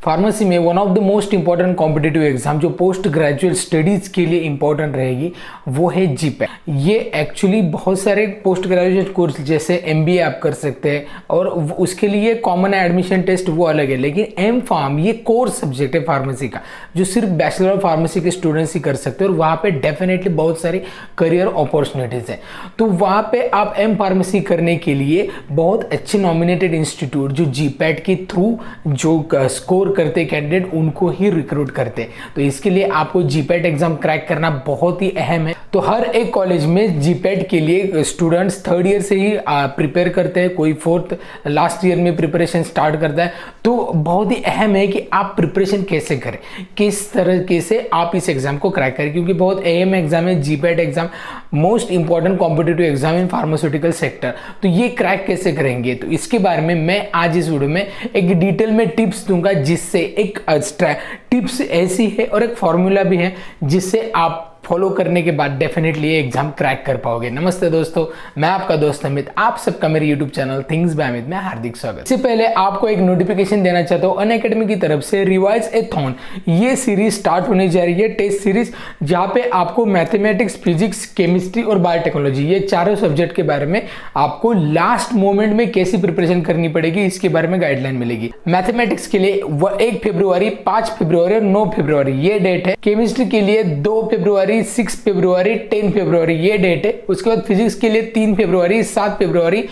Pharmacy में one of the most important competitive exam जो post graduate studies के लिए इंपॉर्टेंट रहेगी वो है जीपैट। ये एक्चुअली बहुत सारे पोस्ट ग्रेजुएट कोर्स जैसे एमबीए आप कर सकते हैं और उसके लिए कॉमन एडमिशन टेस्ट वो अलग है, लेकिन एम फार्म ये कोर सब्जेक्ट है फार्मेसी का जो सिर्फ बैचलर ऑफ फार्मेसी के स्टूडेंट्स ही कर सकते हैं और वहाँ पे डेफिनेटली बहुत सारी करियर अपॉर्चुनिटीज है। तो वहाँ पे आप एम फार्मेसी करने के लिए बहुत अच्छे नॉमिनेटेड इंस्टीट्यूट जो जीपैट के थ्रू जो स्कोर करते कैंडिडेट उनको ही रिक्रूट करते हैं। तो इसके लिए आपको जीपैट एग्जाम क्रैक करना बहुत ही अहम है। तो हर एक कॉलेज में जीपैट के लिए स्टूडेंट्स थर्ड ईयर से ही प्रिपेयर करते हैं, कोई फोर्थ लास्ट ईयर में प्रिपरेशन स्टार्ट करता है। तो बहुत ही अहम है कि आप प्रिपरेशन कैसे करें, किस तरीके से आप इस एग्जाम को क्रैक करें, क्योंकि बहुत अहम एग्जाम है GPAT exam, most important competitive exam in pharmaceutical sector. तो ये क्रैक कैसे करेंगे, तो इसके बारे में मैं आज इस वीडियो में एक डिटेल में टिप्स दूंगा, जिससे एक टिप्स ऐसी है और एक फॉर्मूला भी है जिससे आप फॉलो करने के बाद डेफिनेटली ये एग्जाम क्रैक कर पाओगे। नमस्ते दोस्तों, मैं आपका दोस्त अमित, आप सबका मेरे YouTube channel things by Amit में हार्दिक स्वागत। इससे पहले आपको एक नोटिफिकेशन देना चाहता हूँ, अनअकैडमी की तरफ से रिवाइज ए थॉन ये सीरीज स्टार्ट होने जा रही है, टेस्ट सीरीज, जहाँ पे आपको मैथमेटिक्स, फिजिक्स, केमिस्ट्री और बायोटेक्नोलॉजी ये चारों सब्जेक्ट के बारे में आपको लास्ट मोमेंट में कैसी प्रिपरेशन करनी पड़ेगी इसके बारे में गाइडलाइन मिलेगी। मैथमेटिक्स के लिए 1 फरवरी, 5 फरवरी और 9 फरवरी ये डेट है। केमिस्ट्री के लिए 2 फरवरी, 6 फरवरी, 10 फरवरी ये डेट है। उसके बाद फिजिक्स के लिए 3 फरवरी, 7 फरवरी,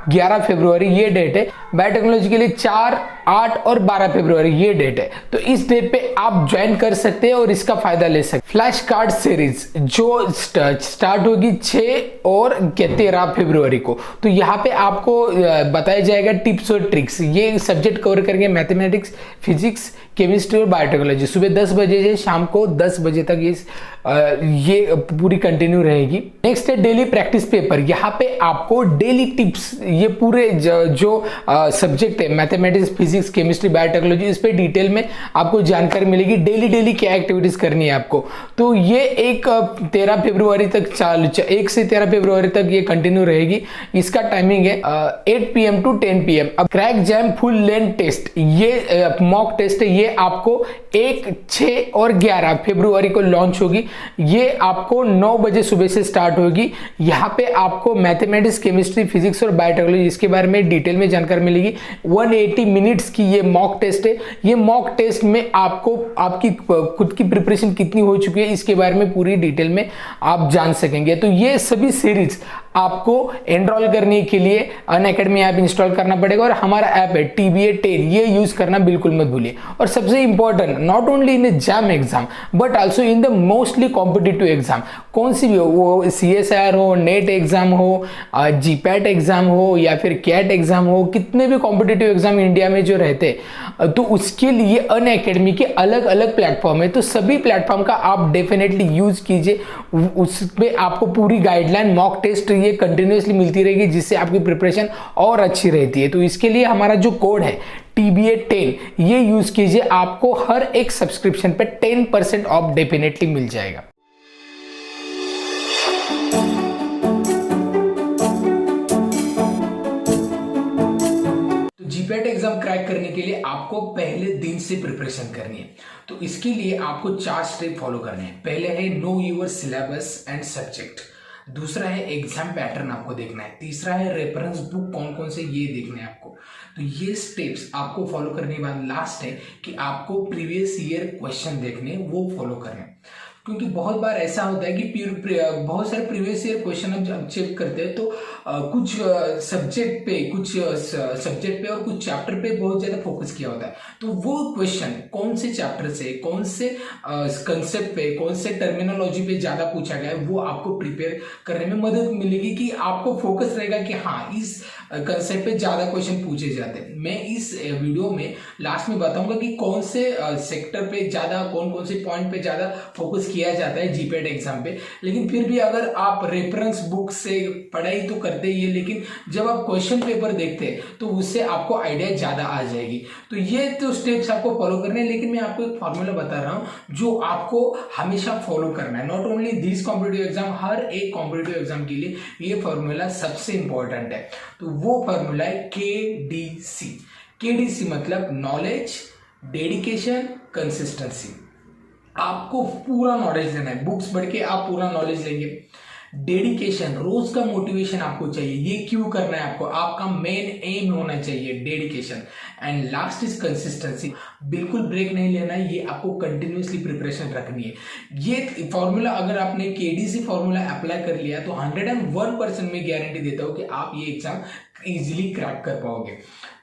11 फरवरी ये डेट है। बायोटेक्नोलॉजी के लिए 4, 8 और 12 फरवरी ये डेट है। तो इस डेट पे आप ज्वाइन कर सकते हैं और इसका फायदा ले सकते हैं। फ्लैश कार्ड सीरीज जो स्टार्ट होगी 6 और 13 फरवरी को। तो यहाँ पे आपको बताया जाएगा टिप्स और ट्रिक्स, ये सब्जेक्ट कवर करेंगे मैथमेटिक्स, फिजिक्स, केमिस्ट्री और बायोटेक्नोलॉजी। सुबह 10 बजे से शाम को 10 बजे तक ये पूरी कंटिन्यू रहेगी। नेक्स्ट है डेली प्रैक्टिस पेपर। यहाँ पे आपको डेली टिप्स, ये पूरे जो सब्जेक्ट है मैथमेटिक्स, फिजिक्स, केमिस्ट्री, बायोटेक्नोलॉजी, इस पे डिटेल में आपको जानकारी मिलेगी। डेली क्या एक्टिविटीज करनी है आपको। तो ये एक 13 फरवरी तक 1 से 13 फरवरी तक ये कंटिन्यू रहेगी। इसका टाइमिंग है 8 PM to 10 PM। अब crack JAM full length test, ये मॉक टेस्ट है, ये आपको 1, 6 और 11 फरवरी को लॉन्च होगी। ये आपको 9 बजे सुबह से स्टार्ट होगी। यहाँ पे आपको मैथमेटिक्स, केमिस्ट्री, फिजिक्स और बायोटेक्नोलॉजी इसके बारे में डिटेल में जानकारी मिलेगी। 180 मिनट्स की ये मॉक टेस्ट है। ये मॉक टेस्ट में आपको आपकी खुद की प्रिपरेशन कितनी हो चुकी है इसके बारे में पूरी डिटेल में आप जान सकेंगे। तो ये सभी सीरीज आपको एनरोल करने के लिए अनअकैडमी ऐप इंस्टॉल करना पड़ेगा और हमारा ऐप है TBA 10, ये यूज करना बिल्कुल मत भूलिए। और सबसे important, not only in the jam exam but also in the mostly competitive exam, कौन सी भी हो, वो CSIR हो, नेट एग्जाम हो, जीपैट एग्जाम हो या फिर कैट एग्जाम हो, कितने भी कॉम्पिटिटिव एग्जाम इंडिया में जो रहते हैं, तो उसके लिए अनअकैडमी के अलग अलग प्लेटफॉर्म है। तो सभी प्लेटफॉर्म का आप डेफिनेटली यूज कीजिए, उस पर आपको पूरी गाइडलाइन, मॉक टेस्ट ये कंटिन्यूअसली मिलती रहेगी, जिससे आपकी प्रिपरेशन और अच्छी रहती है। तो इसके लिए हमारा जो कोड है TBA 10 ये यूज कीजिए, आपको हर एक सब्सक्रिप्शन पे 10% ऑफ डेफिनेटली मिल जाएगा। जीपैट एग्जाम क्रैक करने के लिए आपको पहले दिन से प्रिपरेशन करनी है। तो इसके लिए आपको 4 स्टेप फॉलो करने हैं। पहले है know your syllabus and subject, दूसरा है एग्जाम पैटर्न आपको देखना है, तीसरा है रेफरेंस बुक कौन कौन से ये देखना है आपको। तो ये स्टेप्स आपको फॉलो करने के बाद लास्ट है कि आपको प्रीवियस ईयर क्वेश्चन देखने वो फॉलो करने, क्योंकि बहुत बार ऐसा होता है कि बहुत सारे प्रीवियस ईयर क्वेश्चन हम जब चेक करते हैं तो कुछ सब्जेक्ट पे और कुछ चैप्टर पे बहुत ज्यादा फोकस किया होता है। तो वो क्वेश्चन कौन से चैप्टर से, कौन से कंसेप्ट पे, कौन से टर्मिनोलॉजी पे ज्यादा पूछा गया है, वो आपको प्रिपेयर करने में मदद मिलेगी कि आपको फोकस रहेगा कि हाँ इस कंसेप्ट पे ज्यादा क्वेश्चन पूछे जाते हैं। मैं इस वीडियो में लास्ट में बताऊंगा कि कौन से सेक्टर पे ज्यादा, कौन कौन से पॉइंट पे ज्यादा फोकस किया जाता है जीपैट एग्जाम पे। लेकिन फिर भी अगर आप रेफरेंस बुक से पढ़ाई तो करते ही है, लेकिन जब आप क्वेश्चन पेपर देखते हैं तो उससे आपको आइडिया ज्यादा आ जाएगी। तो ये तो स्टेप्स आपको फॉलो करने हैं, लेकिन मैं आपको एक फॉर्मूला बता रहा हूं जो आपको हमेशा फॉलो करना है। Not only this competitive exam, हर एक कॉम्पिटिटिव एग्जाम के लिए ये फॉर्मूला सबसे इंपॉर्टेंट है। तो वो फॉर्मूला है KDC। KDC मतलब नॉलेज, डेडिकेशन, कंसिस्टेंसी। आपको पूरा नॉलेज लेना है, बुक्स पढ़ के आप पूरा नॉलेज लेंगे। डेडिकेशन, रोज का मोटिवेशन आपको चाहिए, ये क्यों करना है आपको, आपका मेन एम होना चाहिए dedication. And last is consistency, बिल्कुल ब्रेक नहीं लेना है, ये आपको कंटिन्यूसली प्रिपरेशन रखनी है। ये फॉर्मूला अगर आपने केडीसी फॉर्मूला अप्लाई कर लिया तो 101% में गारंटी देता हूं कि आप ये एग्जाम इजीली क्रैक कर पाओगे।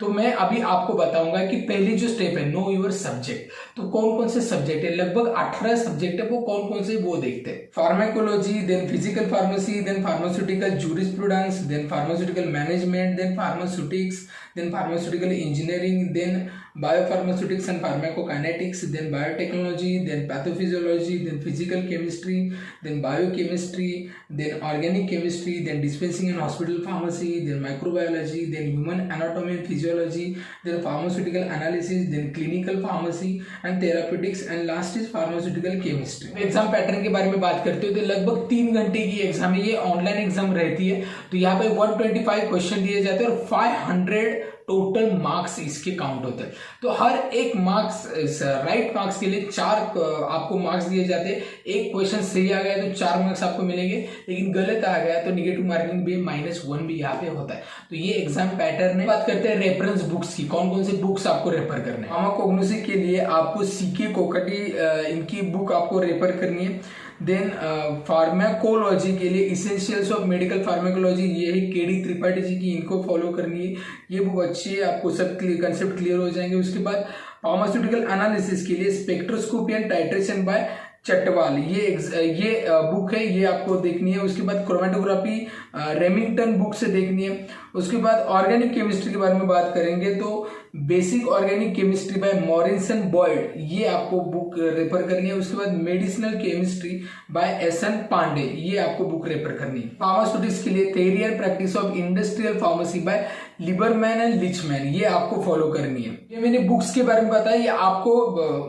तो मैं अभी आपको बताऊंगा कि पहली जो स्टेप है, नो योर सब्जेक्ट। तो कौन कौन से सब्जेक्ट है, लगभग 18 सब्जेक्ट है, वो कौन कौन से वो देखते हैं। Pharmacology, then physical pharmacy, then pharmaceutical jurisprudence, then pharmaceutical management, then pharmaceutics, then pharmaceutical engineering, then biopharmaceutics and pharmacokinetics, then biotechnology, then pathophysiology, then physical chemistry, then biochemistry, then organic chemistry, then dispensing and hospital pharmacy, then microbiology, then human anatomy and physiology, then pharmaceutical analysis, then clinical pharmacy and therapeutics, and last is pharmaceutical chemistry. Exam pattern के बारे में बात करते हो तो लगभग 3 घंटे की एग्जाम है, ये ऑनलाइन एग्जाम रहती है। तो यहाँ पे 125 क्वेश्चन दिए जाते हैं और 500 टोटल मार्क्स इसके काउंट होते हैं। तो हर एक मार्क्स, राइट मार्क्स के लिए 4 आपको मार्क्स दिए जाते हैं। एक क्वेश्चन सही आ गया तो 4 मार्क्स आपको मिलेंगे, लेकिन गलत आ गया तो निगेटिव मार्किंग भी -1 भी यहाँ पे होता है। तो ये एग्जाम पैटर्न है। बात करते हैं रेफरेंस बुक्स की, कौन कौन सी बुक्स आपको रेफर करने हैं। फार्माकोग्नोसी के लिए आपको सीके कोकटी इनकी बुक आपको रेफर करनी है। देन फार्माकोलॉजी के लिए इसेंशियल्स ऑफ मेडिकल फार्माकोलॉजी, ये है केडी त्रिपाठी जी की, इनको फॉलो करनी है। ये बुक अच्छी है, आपको सब कंसेप्ट क्लियर हो जाएंगे। उसके बाद फार्मास्यूटिकल एनालिसिस के लिए spectroscopy and titration by Chatwal, ये बुक है, ये आपको देखनी है। उसके बाद क्रोमेटोग्राफी रेमिंगटन बुक से देखनी है। उसके बाद ऑर्गेनिक केमिस्ट्री के बारे में बात करेंगे तो basic organic chemistry by Morrison Boyd, ये आपको बुक रेफर करनी है। उसके बाद medicinal chemistry by S N Pandey, ये आपको बुक रेफर करनी है। फार्मास्यूटिक्स के लिए theory and practice of industrial pharmacy by Lieberman and Lachman, ये आपको फॉलो करनी है। ये मैंने बुक्स के बारे में बताया, ये आपको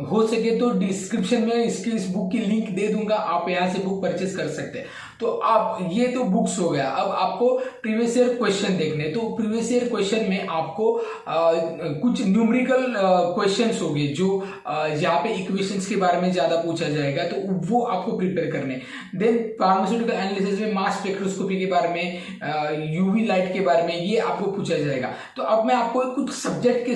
हो सके तो डिस्क्रिप्शन में इस बुक की लिंक दे दूंगा, आप यहाँ से बुक परचेस कर सकते हैं। तो आप ये तो बुक्स हो गया। अब आपको प्रीवियस ईयर क्वेश्चन देखने, तो प्रीवियस ईयर क्वेश्चन में आपको कुछ न्यूमेरिकल क्वेश्चंस हो गए जो यहाँ पे इक्वेशंस के बारे में ज्यादा पूछा जाएगा, तो वो आपको प्रिपेयर करने। देन फार्मास्यूटिकल एनालिसिस में मास स्पेक्ट्रोस्कोपी के बारे में, यूवी लाइट के बारे में, ये आपको पूछा जाएगा। तो अब मैं आपको कुछ सब्जेक्ट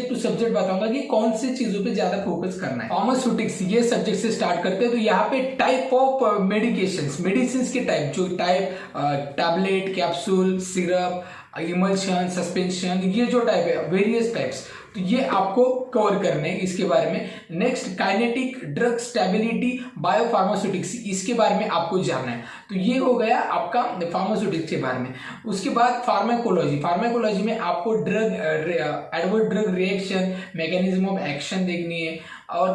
टू सब्जेक्ट बताऊंगा कि कौन सी चीजों पे ज्यादा फोकस करना है। फार्मास्यूटिक्स, ये सब्जेक्ट से स्टार्ट करते हैं। तो यहाँ पे टाइप ऑफ मेडिसिन के टाइप, जो type tablet, capsule, syrup, emulsion, suspension, ये जो टाइप है, वेरियस टाइप्स, तो ये आपको कवर करने हैं इसके बारे में। Next kinetic, drug stability, biopharmaceutics, इसके बारे में आपको जानना है। तो ये हो गया आपका फार्मास्यूटिक्स के बारे में। उसके बाद फार्माकोलॉजी में आपको adverse drug reaction, mechanism of action देखनी है, और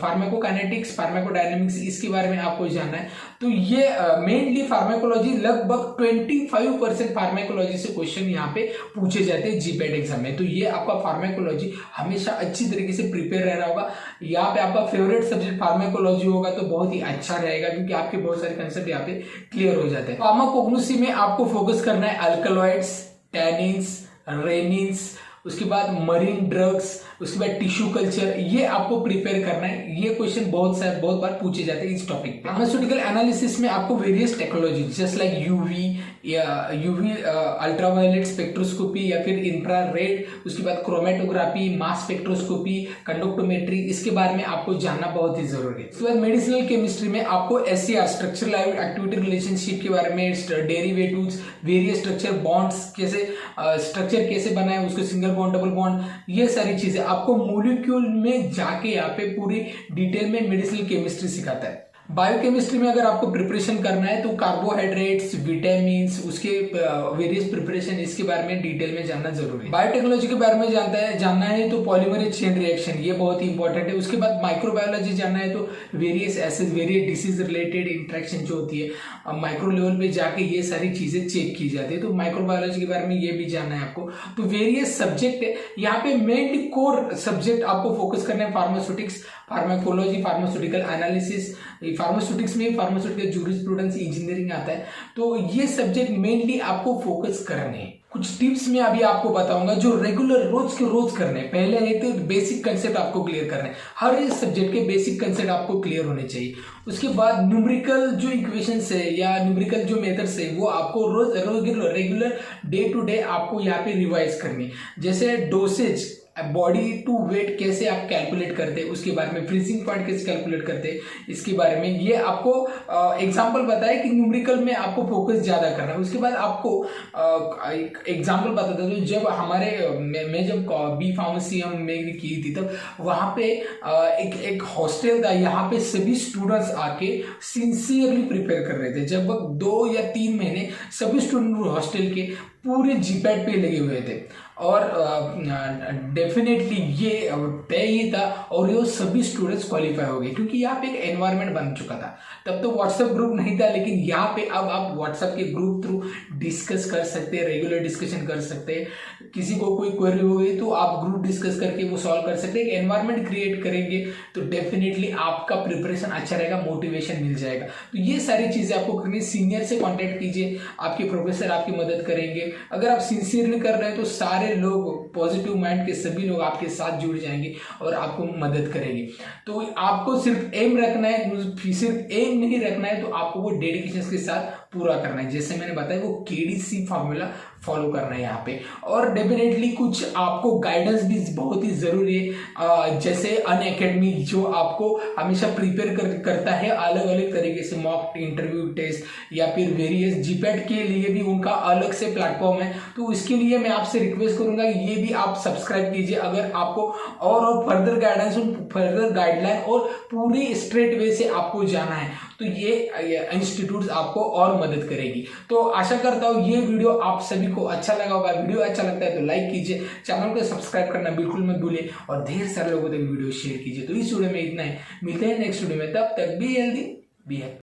फार्माकोकाइनेटिक्स, फार्माकोडायनेमिक्स, इसके बारे में आपको जानना है। तो ये मेनली फार्माकोलॉजी, लगभग 25% फार्माकोलॉजी से क्वेश्चन यहाँ पे पूछे जाते हैं जीपैट एग्जाम में। तो ये आपका फार्माकोलॉजी हमेशा अच्छी तरीके से प्रिपेयर रह रहा होगा। यहाँ पे आपका फेवरेट सब्जेक्ट फार्माकोलॉजी होगा तो बहुत ही अच्छा रहेगा, क्योंकि आपके बहुत सारे कंसेप्ट यहाँ पे क्लियर हो जाते हैं। फार्माकोग्नोसी में आपको फोकस करना है अल्कलॉइड्स, टैनिन्स, रेनिन्स, उसके बाद मरीन ड्रग्स, उसके बाद टिश्यू कल्चर, ये आपको प्रिपेयर करना है। ये क्वेश्चन बहुत बार पूछे जाते हैं इस टॉपिक पे। फार्मास्यूटिकल एनालिसिस में आपको various technology just like UV ultraviolet spectroscopy या फिर इंफ्रारेड, उसके बाद क्रोमेटोग्राफी, मास स्पेक्ट्रोस्कोपी, कंडक्टोमेट्री, इसके बारे में आपको जानना बहुत ही जरूरी है। उसके बाद मेडिसिनल केमिस्ट्री में आपको SCR, स्ट्रक्चरल एक्टिविटी रिलेशनशिप के बारे में, डेरिवेटिव्स, वेरियस स्ट्रक्चर, बॉन्ड्स कैसे, स्ट्रक्चर कैसे बनाए, उसको सिंगल बॉन्ड, डबल बॉन्ड, ये सारी चीजें आपको मॉलिक्यूल में जाके यहाँ पे पूरी डिटेल में मेडिसिनल केमिस्ट्री सिखाता है। बायोकेमिस्ट्री में अगर आपको प्रिपरेशन करना है तो कार्बोहाइड्रेट्स, विटामिन, उसके वेरियस प्रिपरेशन, इसके बारे में डिटेल में जानना जरूरी है। बायोटेक्नोलॉजी के बारे में जानना है तो पॉलीमरेज चेन रिएक्शन, ये बहुत ही इंपॉर्टेंट है। उसके बाद माइक्रोबायोलॉजी जानना है तो various acid, various disease related interaction जो होती है माइक्रो लेवल पे जाके ये सारी चीजें चेक की जाती है। तो माइक्रोबायोलॉजी के बारे में ये भी जानना है आपको। तो वेरियस सब्जेक्ट है यहाँ पे, मेनली कोर सब्जेक्ट आपको फोकस करना है pharmaceutics, pharmacology, pharmaceutical analysis, pharmaceutics में फार्मास्यूटिकल जूरिस्प्रूडेंस, इंजीनियरिंग आता है। तो ये सब्जेक्ट मेनली आपको फोकस करने हैं। कुछ टिप्स मैं अभी आपको बताऊंगा जो रेगुलर रोज के रोज करने हैं। पहले है तो बेसिक कंसेप्ट आपको क्लियर करना है, हर एक सब्जेक्ट के बेसिक कंसेप्ट आपको क्लियर होने चाहिए। उसके बाद न्यूमेरिकल जो इक्वेशंस है या न्यूमेरिकल जो मेथड्स है वो आपको रोज रेगुलर डे टू डे आपको यहाँ पे रिवाइज करनी है। जैसे डोसेज, बॉडी टू वेट कैसे आप कैलकुलेट करते हैं उसके बारे में, फ्रीजिंग पॉइंट कैसे कैलकुलेट करते हैं इसके बारे में, ये आपको एग्जांपल बताया कि न्यूमेरिकल में आपको फोकस ज्यादा करना है। उसके बाद आपको एग्जांपल बताता हूँ, जब हमारे मैं जब बी फार्मेसी मैंने की थी तब वहाँ पे एक हॉस्टल था, यहाँ पे सभी स्टूडेंट्स आके सिंसियरली प्रिपेयर कर रहे थे। जब 2 या 3 महीने सभी स्टूडेंट हॉस्टल के पूरे जीपैट पे लगे हुए थे और डेफिनेटली ये तय ही था और ये सभी स्टूडेंट्स क्वालिफाई हो गए क्योंकि यहाँ पे एक एनवायरनमेंट बन चुका था। तब तो व्हाट्सएप ग्रुप नहीं था, लेकिन यहाँ पे अब आप व्हाट्सएप के ग्रुप थ्रू डिस्कस कर सकते हैं, रेगुलर डिस्कशन कर सकते हैं। किसी को कोई क्वेरी हो गई तो आप ग्रुप डिस्कस करके वो सॉल्व कर सकते हैं। एक एनवायरनमेंट क्रिएट करेंगे तो डेफिनेटली आपका प्रिपरेशन अच्छा रहेगा, मोटिवेशन मिल जाएगा। तो ये सारी चीजें आपको करनी, सीनियर से कॉन्टेक्ट कीजिए, आपके प्रोफेसर आपकी मदद करेंगे। अगर आप सिंसियरली कर रहे हैं तो सारे लोग पॉजिटिव माइंड के सभी लोग आपके साथ जुड़ जाएंगे और आपको मदद करेंगे। तो आपको सिर्फ एम रखना है, सिर्फ एम नहीं रखना है, तो आपको वो डेडिकेशन के साथ पूरा करना है। जैसे मैंने बताया वो KDC फॉर्मूला फॉलो करना है यहाँ पे। और डेफिनेटली कुछ आपको गाइडेंस भी बहुत ही जरूरी है, जैसे अनअकैडमी जो आपको हमेशा प्रिपेयर करता है अलग अलग तरीके से, मॉक इंटरव्यू टेस्ट या फिर वेरियस जीपैट के लिए भी उनका अलग से प्लेटफॉर्म है। तो इसके लिए मैं आपसे रिक्वेस्ट करूंगा ये भी आप सब्सक्राइब कीजिए। अगर आपको और फर्दर गाइडेंस, फर्दर गाइडलाइन और पूरी स्ट्रेट वे से आपको जाना है तो ये इंस्टीट्यूट आपको और मदद करेगी। तो आशा करता हूँ ये वीडियो आप सभी को अच्छा लगा होगा। वीडियो अच्छा लगता है तो लाइक कीजिए, चैनल को सब्सक्राइब करना बिल्कुल मत भूलिए और ढेर सारे लोगों तक वीडियो शेयर कीजिए। तो इस वीडियो में इतना है, मिलते हैं नेक्स्ट वीडियो में, तब तक बी हेल्दी बी हैप्पी।